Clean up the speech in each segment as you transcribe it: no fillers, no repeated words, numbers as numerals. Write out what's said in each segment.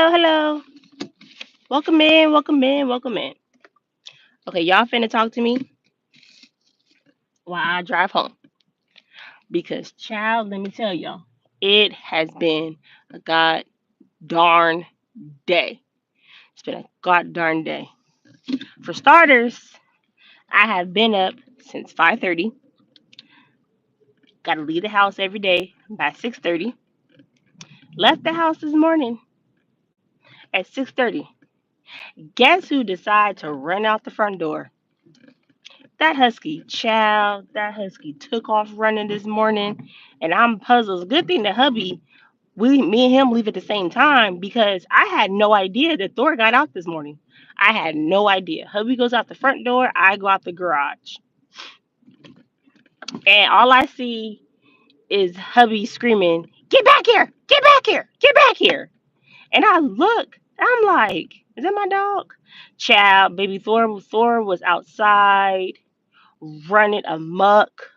Hello, hello. Welcome in, welcome in, welcome in. Okay, y'all finna talk to me while I drive home. Because, child, let me tell y'all, it has been a god darn day. It's been a god darn day. For starters, I have been up since 5:30. Gotta leave the house every day by 6:30. Left the house this morning at 6:30. Guess who decided to run out the front door? That husky, child, that husky took off running this morning, and I'm puzzled. Good thing that hubby, me and him leave at the same time because I had no idea that Thor got out this morning. I had no idea. Hubby goes out the front door, I go out the garage, and all I see is hubby screaming, "Get back here! Get back here! Get back here!" And I look, I'm like, "Is that my dog?" Child, baby Thor was outside running amok,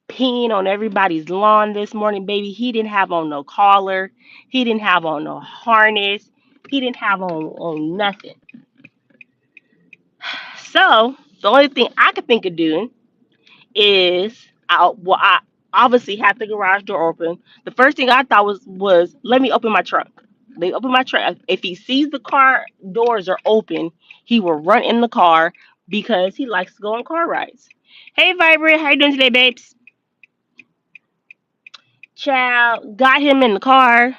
peeing on everybody's lawn this morning, baby. He didn't have on no collar. He didn't have on no harness. He didn't have on nothing. So the only thing I could think of doing is I obviously had the garage door open. The first thing I thought was let me open my trunk. They open my trunk. If he sees the car doors are open, he will run in the car because he likes to go on car rides. Hey Vibrant, how you doing today, babes? Child, got him in the car.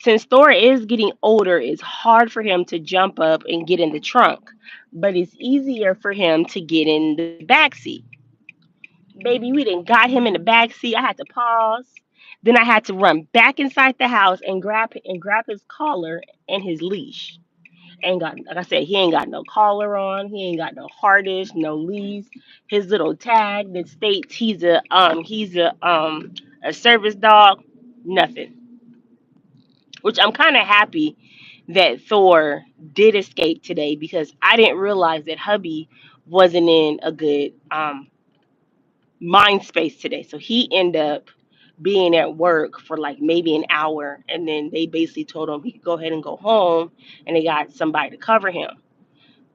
Since Thor is getting older, it's hard for him to jump up and get in the trunk, but it's easier for him to get in the back seat. Baby, we didn't got him in the back seat. I had to pause. Then I had to run back inside the house and grab his collar and his leash. Ain't got like I said, he ain't got no collar on. He ain't got no harness, no leash. His little tag that states he's a service dog. Nothing. Which I'm kind of happy that Thor did escape today because I didn't realize that hubby wasn't in a good mind space today. So he ended up being at work for like maybe an hour, and then they basically told him he could go ahead and go home, and they got somebody to cover him.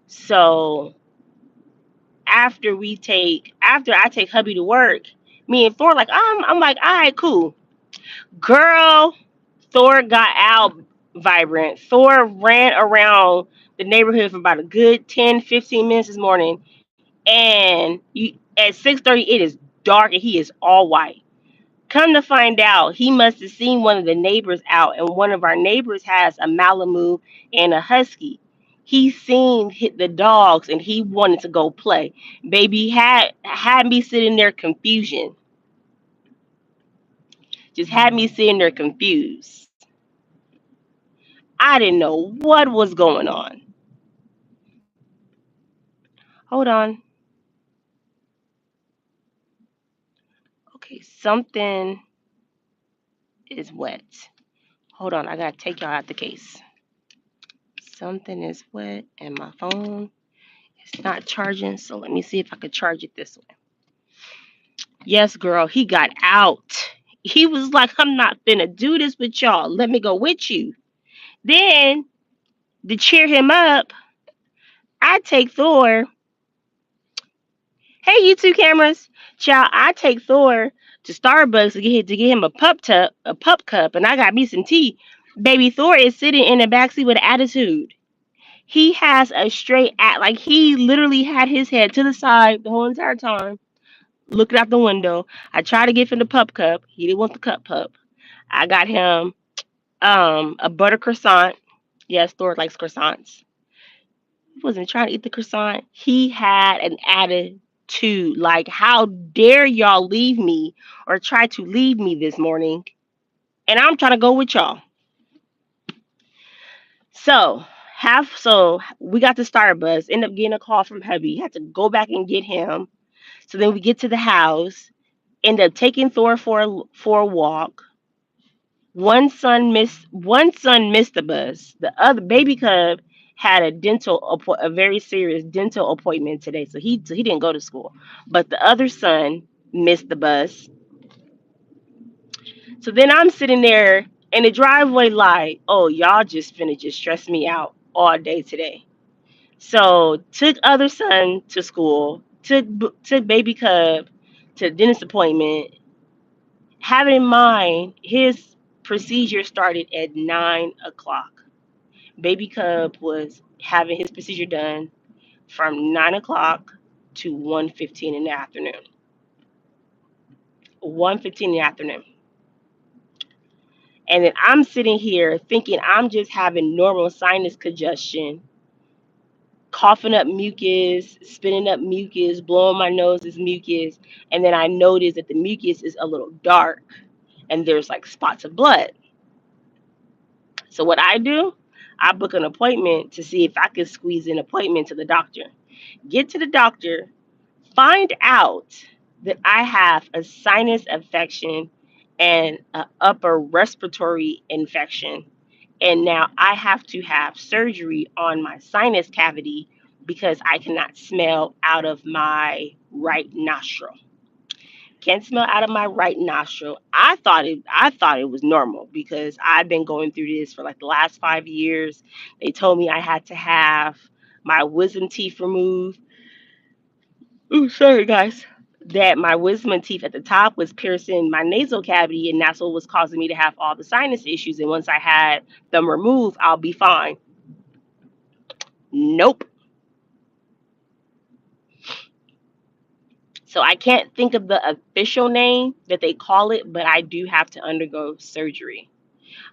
So after I take hubby to work, me and Thor like I'm like, all right, cool. Girl, Thor got out vibrant. Thor ran around the neighborhood for about a good 10, 15 minutes this morning. And at 6:30, it is dark and he is all white. Come to find out, he must have seen one of the neighbors out, and one of our neighbors has a Malamute and a Husky. He seen the dogs and he wanted to go play. Baby had me sitting there confusion. Just had me sitting there confused. I didn't know what was going on. Hold on. Okay, something is wet. Hold on, I gotta take y'all out the case. Something is wet and my phone is not charging, so let me see if I could charge it this way. Yes, girl, he got out. He was like, I'm not finna do this with y'all. Let me go with you. Then, to cheer him up, I take Thor. Hey, you two cameras. Child, I take Thor to Starbucks to get him a pup cup, and I got me some tea. Baby Thor is sitting in the backseat with attitude. He has a straight act like he literally had his head to the side the whole entire time, looking out the window. I tried to give him the pup cup. He didn't want the pup. I got him a butter croissant. Yes, Thor likes croissants. He wasn't trying to eat the croissant. He had an attitude. Like, how dare y'all leave me or try to leave me this morning? And I'm trying to go with y'all. So we got the Starbucks, end up getting a call from hubby. Had to go back and get him. So then we get to the house, end up taking Thor for a walk. One son missed the bus. The other baby cub had a very serious dental appointment today, so he didn't go to school. But the other son missed the bus. So then I'm sitting there. in the driveway like, oh, y'all just finna just stress me out all day today. So took other son to school, took baby cub to the dentist appointment. Having in mind his procedure started at 9 o'clock. Baby cub was having his procedure done from 9 o'clock to 1:15 in the afternoon. 1:15 in the afternoon. And then I'm sitting here thinking I'm just having normal sinus congestion, coughing up mucus, spitting up mucus, blowing my nose is mucus. And then I notice that the mucus is a little dark and there's like spots of blood. So what I do, I book an appointment to see if I can squeeze an appointment to the doctor. Get to the doctor, find out that I have a sinus infection and an upper respiratory infection. And now I have to have surgery on my sinus cavity because I cannot smell out of my right nostril. Can't smell out of my right nostril. I thought it was normal because I've been going through this for like the last 5 years. They told me I had to have my wisdom teeth removed. Ooh, sorry guys. That my wisdom teeth at the top was piercing my nasal cavity, and that's what was causing me to have all the sinus issues. And once I had them removed, I'll be fine. Nope. So I can't think of the official name that they call it, but I do have to undergo surgery.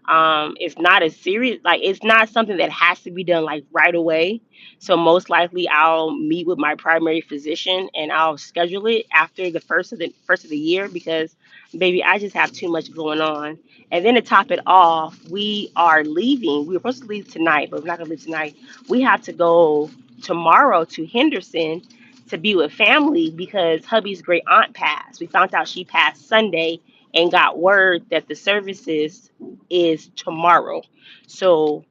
It's not a serious, like it's not something that has to be done like right away. So most likely I'll meet with my primary physician and I'll schedule it after the first of the year because baby, I just have too much going on. And then to top it off, we are leaving. We were supposed to leave tonight, but we're not gonna leave tonight. We have to go tomorrow to Henderson to be with family because hubby's great aunt passed. We found out she passed Sunday and got word that the services is tomorrow. So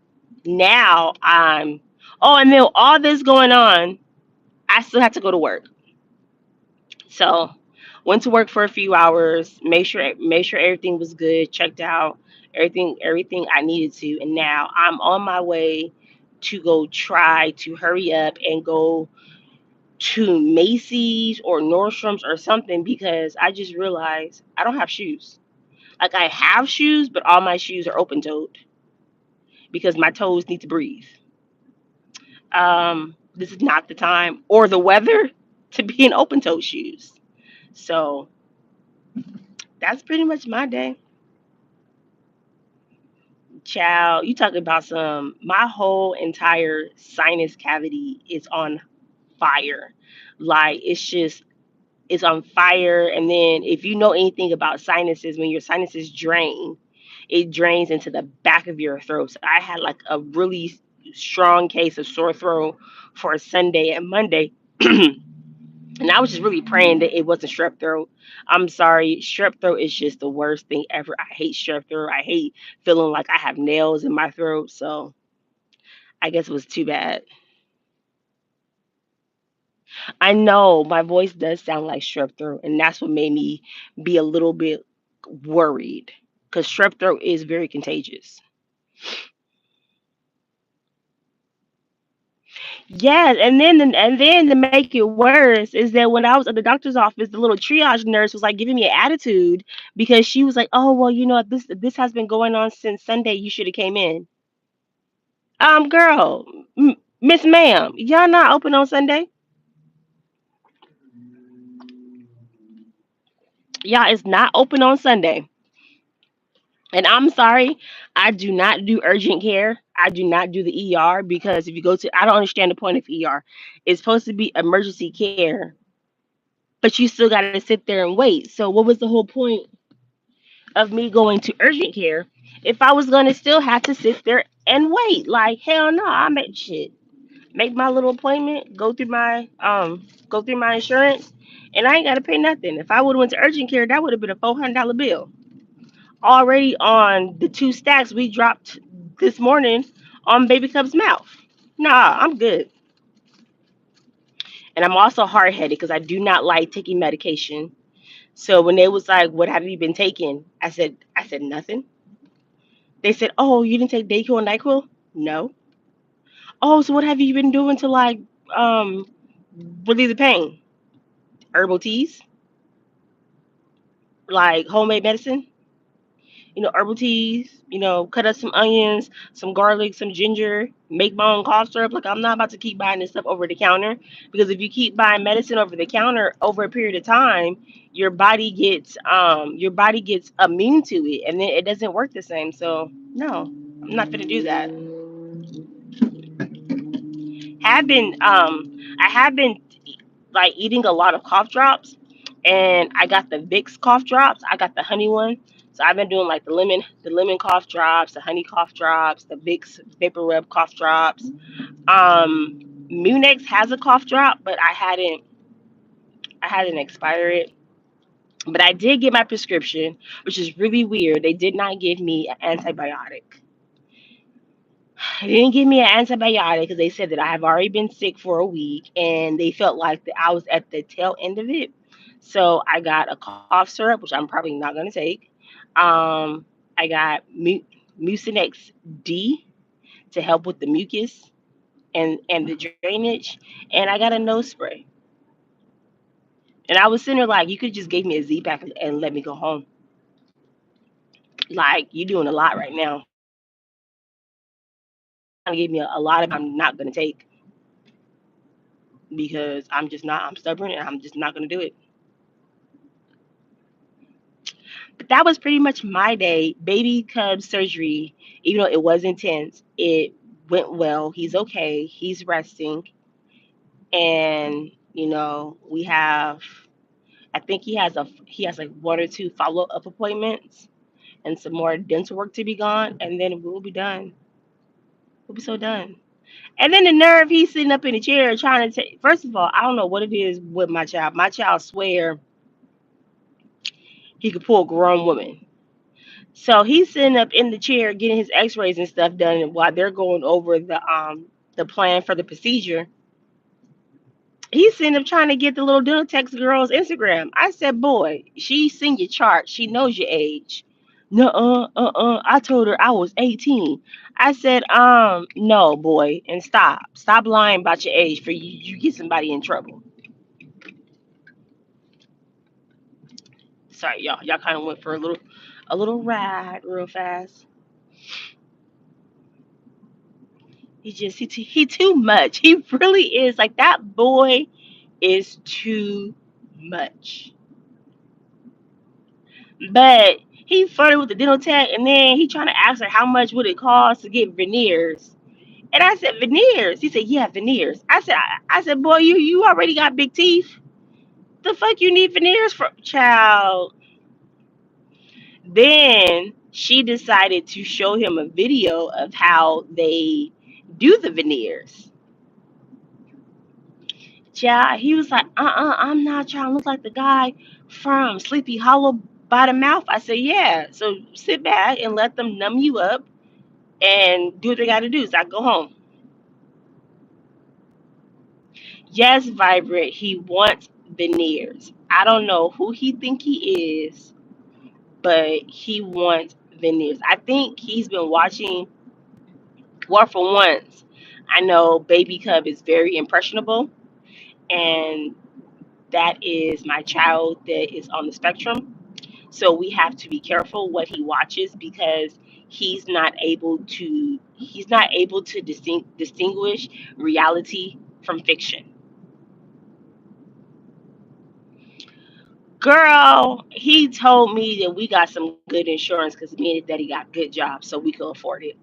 now oh, and then all this going on, I still have to go to work. So went to work for a few hours, make sure everything was good, checked out, everything I needed to, and now I'm on my way to go try to hurry up and go to Macy's or Nordstrom's or something because I just realized I don't have shoes. Like I have shoes, but all my shoes are open toed because my toes need to breathe. This is not the time or the weather to be in open toe shoes. So that's pretty much my day. Child, you talking about my whole entire sinus cavity is on fire. Like it's on fire. And then if you know anything about sinuses, when your sinuses drain, it drains into the back of your throat. So I had like a really strong case of sore throat for Sunday and Monday. And I was just really praying that it wasn't strep throat. I'm sorry, strep throat is just the worst thing ever. I hate strep throat. I hate feeling like I have nails in my throat. So I guess it was too bad. I know my voice does sound like strep throat, and that's what made me be a little bit worried because strep throat is very contagious. Yes, and then to make it worse is that when I was at the doctor's office, the little triage nurse was like giving me an attitude because she was like, "Oh well, this has been going on since Sunday. You should have came in." Girl, Miss Ma'am, y'all not open on Sunday? Y'all is not open on Sunday. And I'm sorry, I do not do urgent care. I do not do the ER because if you go to, I don't understand the point of ER. It's supposed to be emergency care, but you still got to sit there and wait. So, what was the whole point of me going to urgent care if I was going to still have to sit there and wait? Like, hell no, I make shit. Make my little appointment, go through my insurance, and I ain't got to pay nothing. If I would have went to urgent care, that would have been a $400 bill already on the two stacks we dropped this morning on baby cub's mouth. Nah, I'm good. And I'm also hard headed because I do not like taking medication. So when they was like, "What have you been taking?" I said nothing. They said, "Oh, you didn't take Dayquil and Nyquil?" No. Oh, so what have you been doing to like um relieve the pain? Herbal teas, like homemade medicine. Herbal teas. Cut up some onions, some garlic, some ginger. Make my own cough syrup. Like I'm not about to keep buying this stuff over the counter because if you keep buying medicine over the counter over a period of time, your body gets immune to it, and then it doesn't work the same. So no, I'm not gonna do that. Have been I have been like eating a lot of cough drops, and I got the Vicks cough drops. I got the honey one. So I've been doing like the lemon cough drops, the honey cough drops, the Vicks vapor rub cough drops. Munex has a cough drop, but I hadn't expired it. But I did get my prescription, which is really weird. They did not give me an antibiotic. They didn't give me an antibiotic because they said that I have already been sick for a week and they felt like that I was at the tail end of it. So I got a cough syrup, which I'm probably not going to take. Um, I got Mucinex D to help with the mucus and the drainage, and I got a nose spray. And I was sitting there like, you could just give me a Z pack and let me go home. Like you're doing a lot right now. Gave me a lot of I'm not going to take because I'm just not. I'm stubborn and I'm just not going to do it. But that was pretty much my day. Baby cub surgery, even though it was intense, it went well. He's okay. He's resting. And, we have I think he has like one or two follow-up appointments and some more dental work to be gone, and then we'll be done. We'll be so done. And then the nerve, he's sitting up in the chair trying to take. First of all, I don't know what it is with my child. My child swear he could pull a grown woman. So he's sitting up in the chair getting his X-rays and stuff done while they're going over the plan for the procedure. He's sitting up trying to get the little dental text girl's Instagram. I said, "Boy, she's seen your chart. She knows your age." No, I told her I was 18. I said, no, boy, and stop lying about your age for you get somebody in trouble. Sorry, y'all kind of went for a little ride real fast. He too much. He really is like that boy is too much. But he flirted with the dental tech, and then he trying to ask her how much would it cost to get veneers. And I said veneers. He said yeah, veneers. I said boy, you already got big teeth. The fuck you need veneers for, child? Then she decided to show him a video of how they do the veneers. Yeah, he was like, I'm not trying to look like the guy from Sleepy Hollow by the mouth. I said, yeah. So sit back and let them numb you up and do what they got to do. So I go home. Yes, Vibrant. He wants veneers. I don't know who he think he is, but he wants veneers. I think he's been watching. Well, for once, I know Baby Cub is very impressionable, and that is my child that is on the spectrum. So we have to be careful what he watches because he's not able to distinguish reality from fiction. Girl, he told me that we got some good insurance because me and his daddy got good jobs, so we could afford it.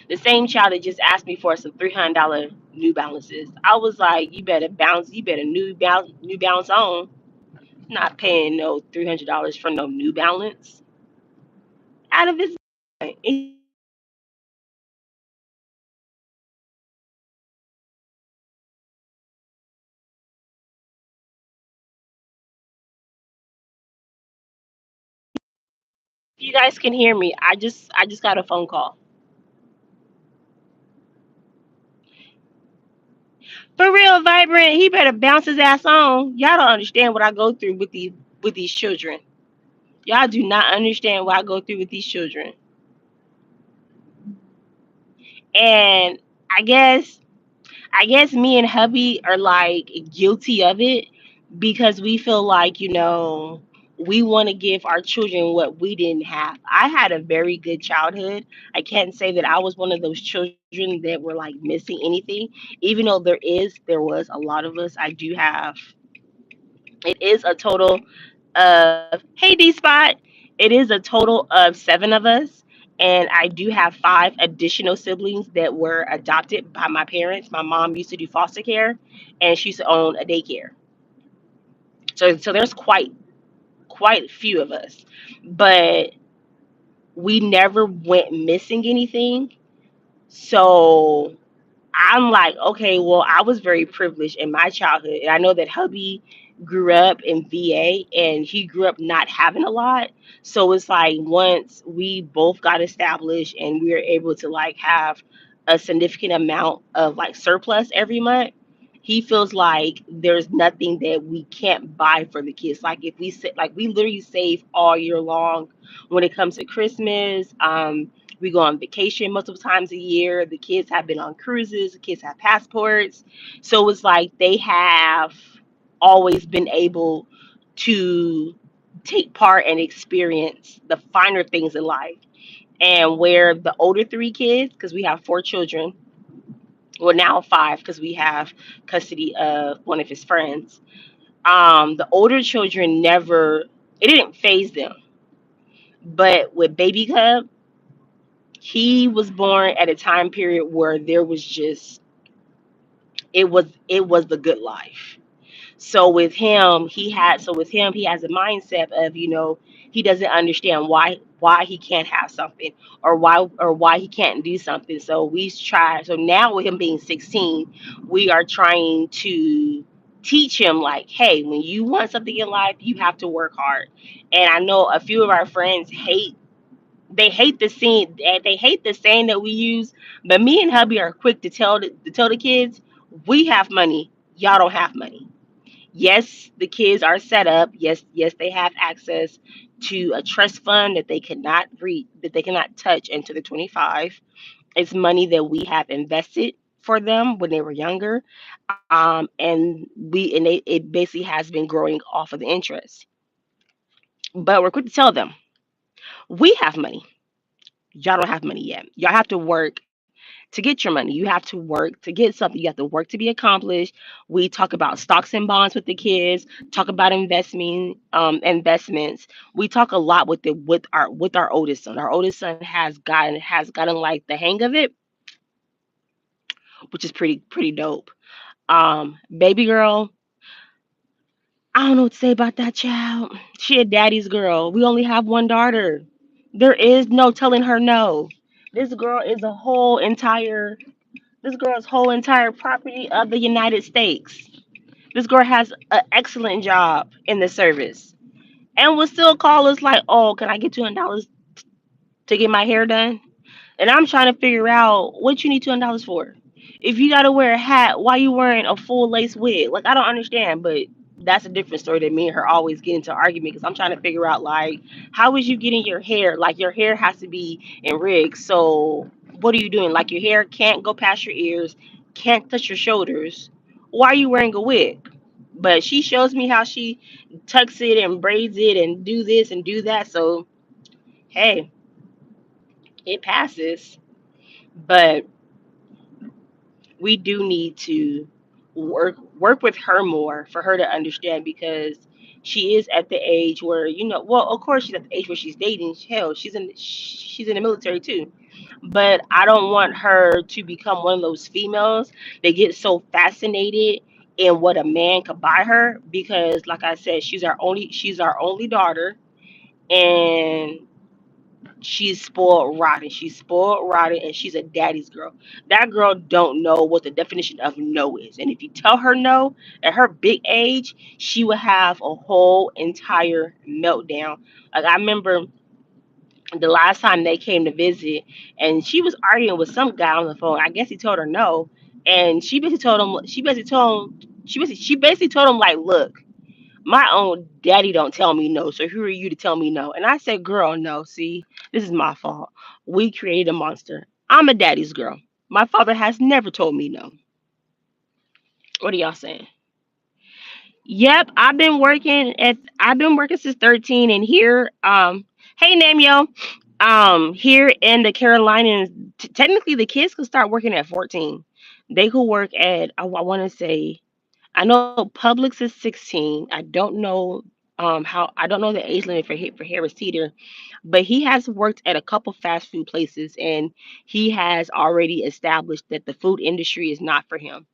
The same child that just asked me for some $300 New Balances. I was like, you better New Balance on. Not paying no $300 for no New Balance out of his mind. And if you guys can hear me, I just got a phone call. For real, Vibrant, he better bounce his ass on. Y'all don't understand what I go through with these children. Y'all do not understand what I go through with these children. And I guess I guess me and hubby are like guilty of it because we feel like, we want to give our children what we didn't have. I had a very good childhood. I can't say that I was one of those children that were like missing anything, even though there was a lot of us. I do have, it is a total of, hey, D Spot, it is a total of seven of us. And I do have five additional siblings that were adopted by my parents. My mom used to do foster care and she used to own a daycare. So there's quite a few of us. But we never went missing anything. So I'm like, okay, well, I was very privileged in my childhood. And I know that hubby grew up in VA and he grew up not having a lot. So it's like once we both got established and we were able to like have a significant amount of like surplus every month, he feels like there's nothing that we can't buy for the kids. Like if we sit, like we literally save all year long when it comes to Christmas. We go on vacation multiple times a year. The kids have been on cruises. The kids have passports. So it's like they have always been able to take part and experience the finer things in life. And where the older three kids, because we have four children, well now five, because we have custody of one of his friends. The older children never, it didn't phase them. But with baby Cub, he was born at a time period where there was just, it was the good life. So with him he has a mindset of, he doesn't understand why he can't have something, or why he can't do something. So now with him being 16, we are trying to teach him like, hey, when you want something in life, you have to work hard. And I know a few of our friends hate the saying that we use, but me and hubby are quick to tell the kids, we have money, y'all don't have money. Yes, the kids are set up. Yes, they have access to a trust fund that they cannot read, that they cannot touch until they're 25. It's money that we have invested for them when they were younger, it basically has been growing off of the interest. But we're quick to tell them, we have money, y'all don't have money yet. Y'all have to work to get your money. You have to work to get something. You have to work to be accomplished. We talk about stocks and bonds with the kids. Talk about investments. We talk a lot with our oldest son. Our oldest son has gotten like the hang of it, which is pretty dope. Baby girl, I don't know what to say about that child. She a daddy's girl. We only have one daughter. There is no telling her no. This girl is a whole entire This girl's whole entire property of the United States. This girl has an excellent job in the service and will still call us like, oh, can I get $200 to get my hair done? And I'm trying to figure out what you need $200 for. If you gotta wear a hat, why you wearing a full lace wig? Like I don't understand, but that's a different story than me and her always get into argument because I'm trying to figure out like how is you getting your hair? Like your hair has to be in rigs. So what are you doing? Like your hair can't go past your ears, can't touch your shoulders. Why are you wearing a wig? But she shows me how she tucks it and braids it and do this and do that. So hey, it passes. But we do need to work with her more for her to understand because she is at the age where, well, of course she's at the age where she's dating. Hell, she's in the military too. But I don't want her to become one of those females that get so fascinated in what a man could buy her because like I said, she's our only daughter, and she's spoiled rotten. She's spoiled rotten, and she's a daddy's girl. That girl don't know what the definition of no is. And if you tell her no at her big age, she will have a whole entire meltdown. Like I remember the last time they came to visit, and she was arguing with some guy on the phone. I guess he told her no, and she basically told him like, look, my own daddy don't tell me no, so who are you to tell me no? And I said, girl, no, see, this is my fault. We created a monster. I'm a daddy's girl. My father has never told me no. What are y'all saying? Yep, I've been working since 13 and here hey Namio, here in the Carolinas technically the kids could start working at 14. They could work at I want to say I know Publix is 16. I don't know how I don't know the age limit for Harris Teeter, but he has worked at a couple fast food places and he has already established that the food industry is not for him.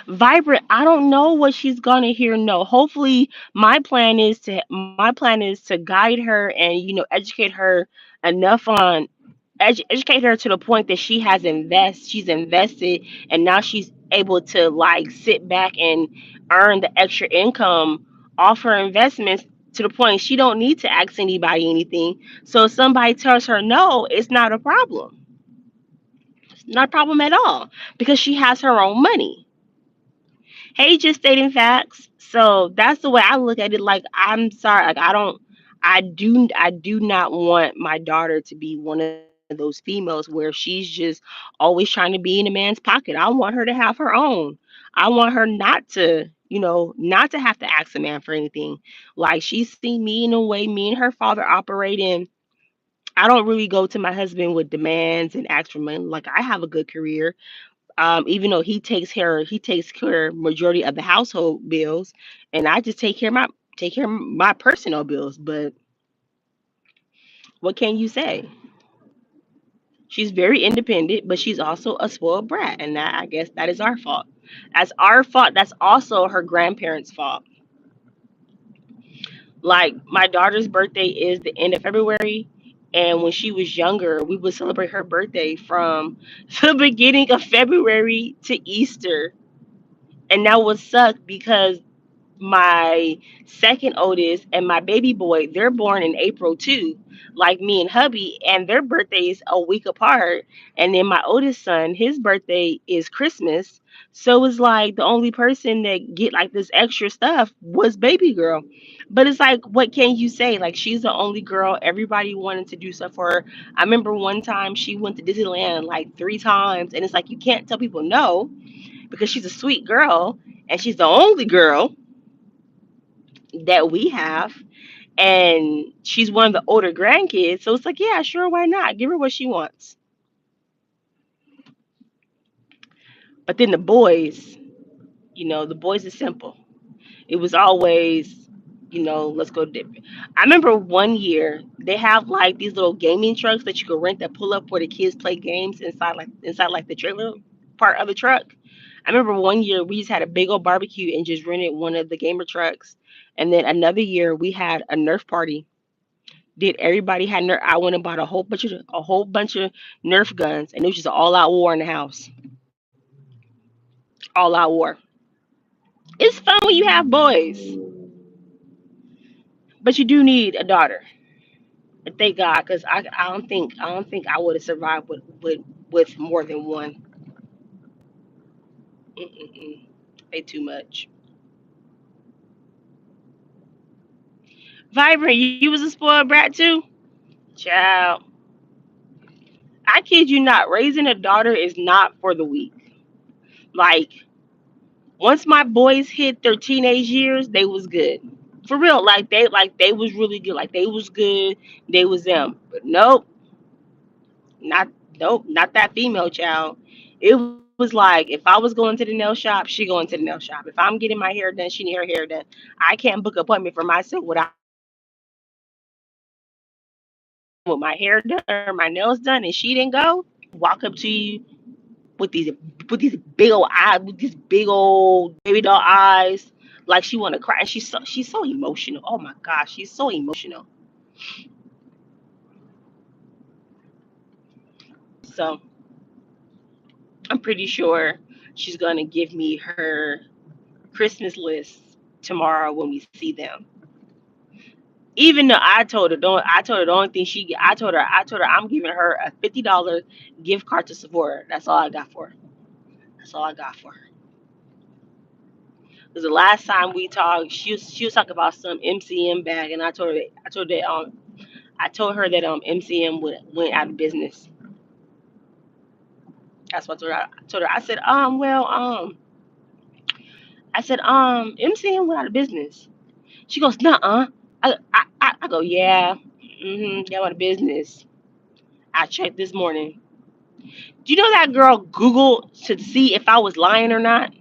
Vibrant, I don't know what she's gonna hear. No, hopefully my plan is to guide her and educate her enough on educate her to the point that she's invested and now she's able to like sit back and earn the extra income off her investments to the point she don't need to ask anybody anything. So if somebody tells her no, it's not a problem. It's not a problem at all because she has her own money. Hey, just stating facts. So that's the way I look at it. Like, I'm sorry, like I do not want my daughter to be one of those females where she's just always trying to be in a man's pocket. I want her to have her own. I want her not to, not to have to ask a man for anything. Like she's seen me in a way me and her father operate in. I don't really go to my husband with demands and ask for money. Like I have a good career, even though he takes care majority of the household bills, and I just take care of my personal bills. But what can you say? She's very independent, but she's also a spoiled brat, and that I guess that is our fault. That's our fault. That's also her grandparents' fault. Like my daughter's birthday is the end of February. And when she was younger, we would celebrate her birthday from the beginning of February to Easter. And that would suck because my second oldest and my baby boy, they're born in April too, like me and hubby, and their birthdays a week apart. And then my oldest son, his birthday is Christmas. So it's like the only person that get like this extra stuff was baby girl. But it's like, what can you say? Like she's the only girl. Everybody wanted to do stuff for her. I remember one time she went to Disneyland like 3 times, and it's like you can't tell people no because she's a sweet girl and she's the only girl that we have, and she's one of the older grandkids, so it's like yeah, sure, why not give her what she wants. But then the boys, the boys is simple. It was always, let's go dip. I remember one year they have like these little gaming trucks that you can rent that pull up where the kids play games inside like the trailer part of the truck. I remember one year we just had a big old barbecue and just rented one of the gamer trucks, and then another year we had a Nerf party. Did everybody had Nerf? I went and bought a whole bunch of Nerf guns, and it was just an all out war in the house. All out war. It's fun when you have boys, but you do need a daughter. And thank God, because I don't think I would have survived with more than one. Mm-mm-mm. Way too much. Vibrant, you was a spoiled brat too, child. I kid you not. Raising a daughter is not for the weak. Like once my boys hit their teenage years, they was good. For real, like they was really good. Like they was good. They was them. But not not that female child. It was like if I was going to the nail shop, she going to the nail shop. If I'm getting my hair done, she need her hair done. I can't book an appointment for myself without with my hair done or my nails done, and she didn't go. Walk up to you with these big old eyes, with these big old baby doll eyes, like she want to cry. And she's so emotional. Oh my gosh, she's so emotional. So I'm pretty sure she's gonna give me her Christmas list tomorrow when we see them. Even though I told her the only thing I told her I'm giving her a $50 gift card to Sephora. That's all I got for her. That's all I got for her. Because the last time we talked, she was talking about some MCM bag, and I told her I told her that MCM went out of business. That's what I told her. I said, MCM went out of business. She goes, nuh-uh. I go, yeah. They went out of business. I checked this morning. Do you know that girl Googled to see if I was lying or not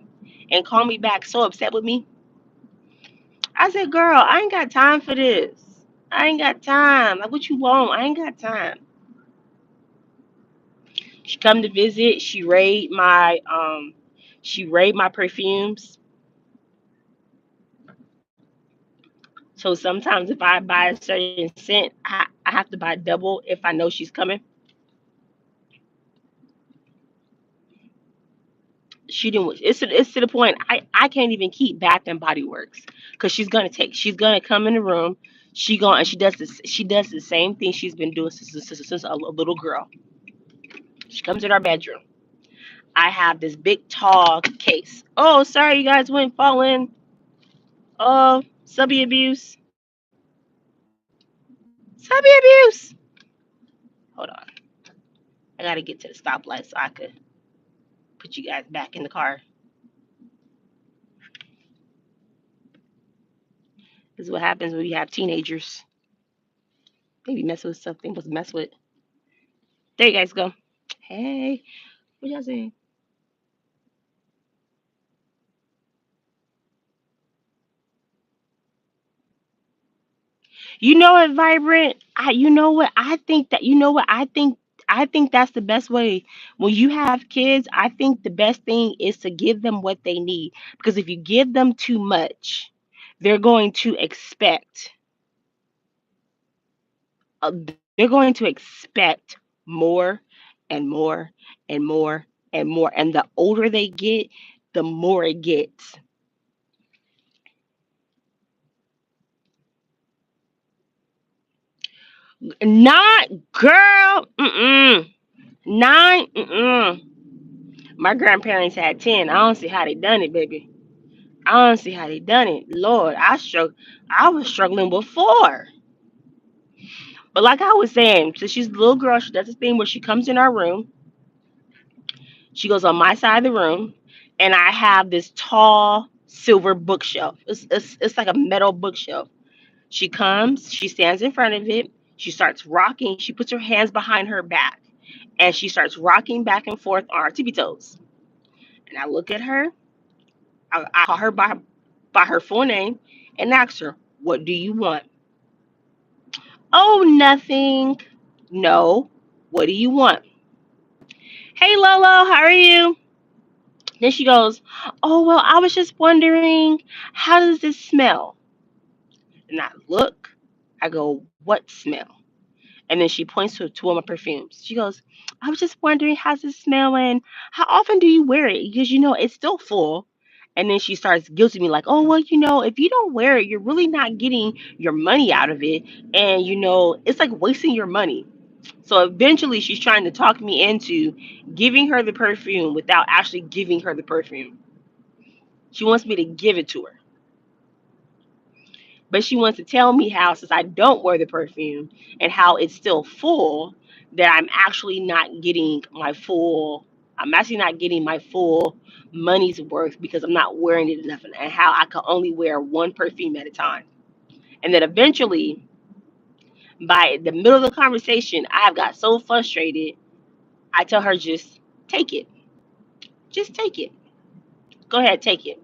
and called me back so upset with me? I said, girl, I ain't got time for this. I ain't got time. Like, what you want? I ain't got time. She come to visit. She rate my perfumes. So sometimes if I buy a certain scent, I have to buy double if I know she's coming. She didn't. It's to the point I can't even keep Bath and Body Works because she's gonna come in the room. She does this. She does the same thing she's been doing since a little girl. She comes in our bedroom. I have this big tall case. Oh, sorry, you guys went falling. Oh, subby abuse. Subby abuse. Hold on. I gotta get to the stoplight so I could put you guys back in the car. This is what happens when you have teenagers. Maybe mess with stuff they must mess with. There you guys go. Hey, what y'all saying? You know what, Vibrant? You know what? I think that's the best way. When you have kids, I think the best thing is to give them what they need. Because if you give them too much, they're going to expect. uh, they're going to expect more and more and more and more. And the older they get, the more it gets. Not girl. Mm-mm. Nine. Mm-mm. My grandparents had 10. I don't see how they done it, baby. I don't see how they done it. Lord, I was struggling before. But like I was saying, so she's a little girl. She does this thing where she comes in our room. She goes on my side of the room, and I have this tall silver bookshelf. It's like a metal bookshelf. She comes, she stands in front of it. She starts rocking. She puts her hands behind her back, and she starts rocking back and forth on her tippy toes. And I look at her. I call her by her full name and ask her, "What do you want?" "Oh, nothing." "No. What do you want?" "Hey, Lolo, how are you?" Then she goes, "Oh, well, I was just wondering, how does this smell?" And I look, I go, "What smell?" And then she points to one of my perfumes. She goes, "I was just wondering, how's it smell and how often do you wear it? Because it's still full." And then she starts guilting me like, "Oh, well, if you don't wear it, you're really not getting your money out of it. And, it's like wasting your money." So eventually she's trying to talk me into giving her the perfume without actually giving her the perfume. She wants me to give it to her. But she wants to tell me how, since I don't wear the perfume and how it's still full, that I'm actually not getting my full money's worth because I'm not wearing it enough, and how I can only wear one perfume at a time. And then eventually, by the middle of the conversation, I have got so frustrated, I tell her, just take it. Just take it. Go ahead, take it.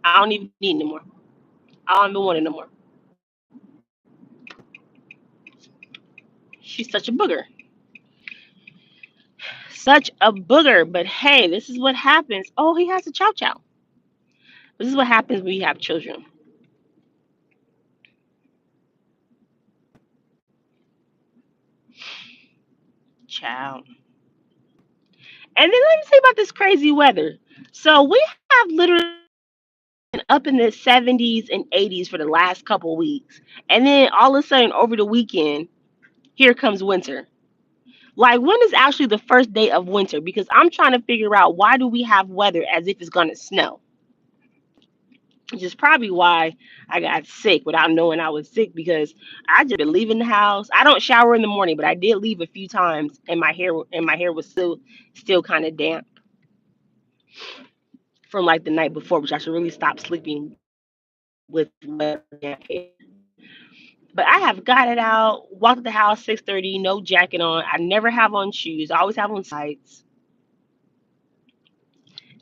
I don't even need it no more. I don't even want it no more. She's such a booger. Such a booger. But hey, this is what happens. Oh, he has a chow chow. This is what happens when you have children. Chow. And then let me tell you about this crazy weather. So we have literally been up in the 70s and 80s for the last couple of weeks. And then all of a sudden over the weekend, here comes winter. Like, when is actually the first day of winter? Because I'm trying to figure out, why do we have weather as if it's going to snow? which is probably why I got sick without knowing I was sick because I just been leaving the house. I don't shower in the morning, but I did leave a few times, and my hair was still kind of damp from like the night before, which I should really stop sleeping with wet damp hair. But I have got it out. Walked to the house 6:30, no jacket on. I never have on shoes. I always have on slides.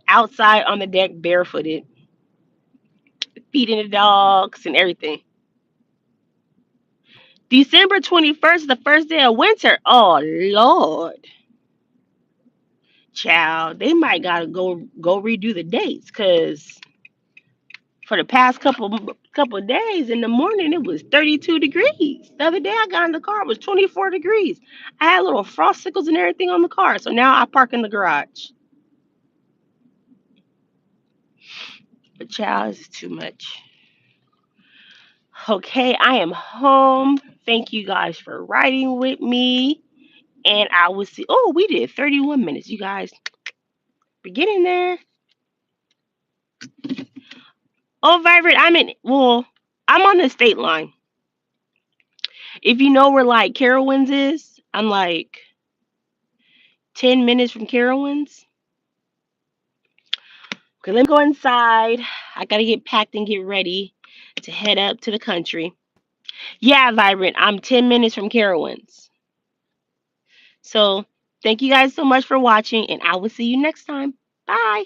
Outside on the deck, barefooted, feeding the dogs and everything. December 21st, the first day of winter. Oh Lord, child, they might gotta go redo the dates because for the past couple of days in the morning it was 32 degrees. The other day I got in the car, it was 24 degrees. I had little frosticles and everything on the car, so now I park in the garage. But child, this is too much. Okay, I am home. Thank you guys for riding with me. And I will see. Oh, we did 31 minutes. You guys, we're getting there. Oh, Vibrant, I'm on the state line. If you know where like Carowinds is, I'm like 10 minutes from Carowinds. Okay, let me go inside. I gotta get packed and get ready to head up to the country. Yeah, Vibrant, I'm 10 minutes from Carowinds. So thank you guys so much for watching, and I will see you next time. Bye.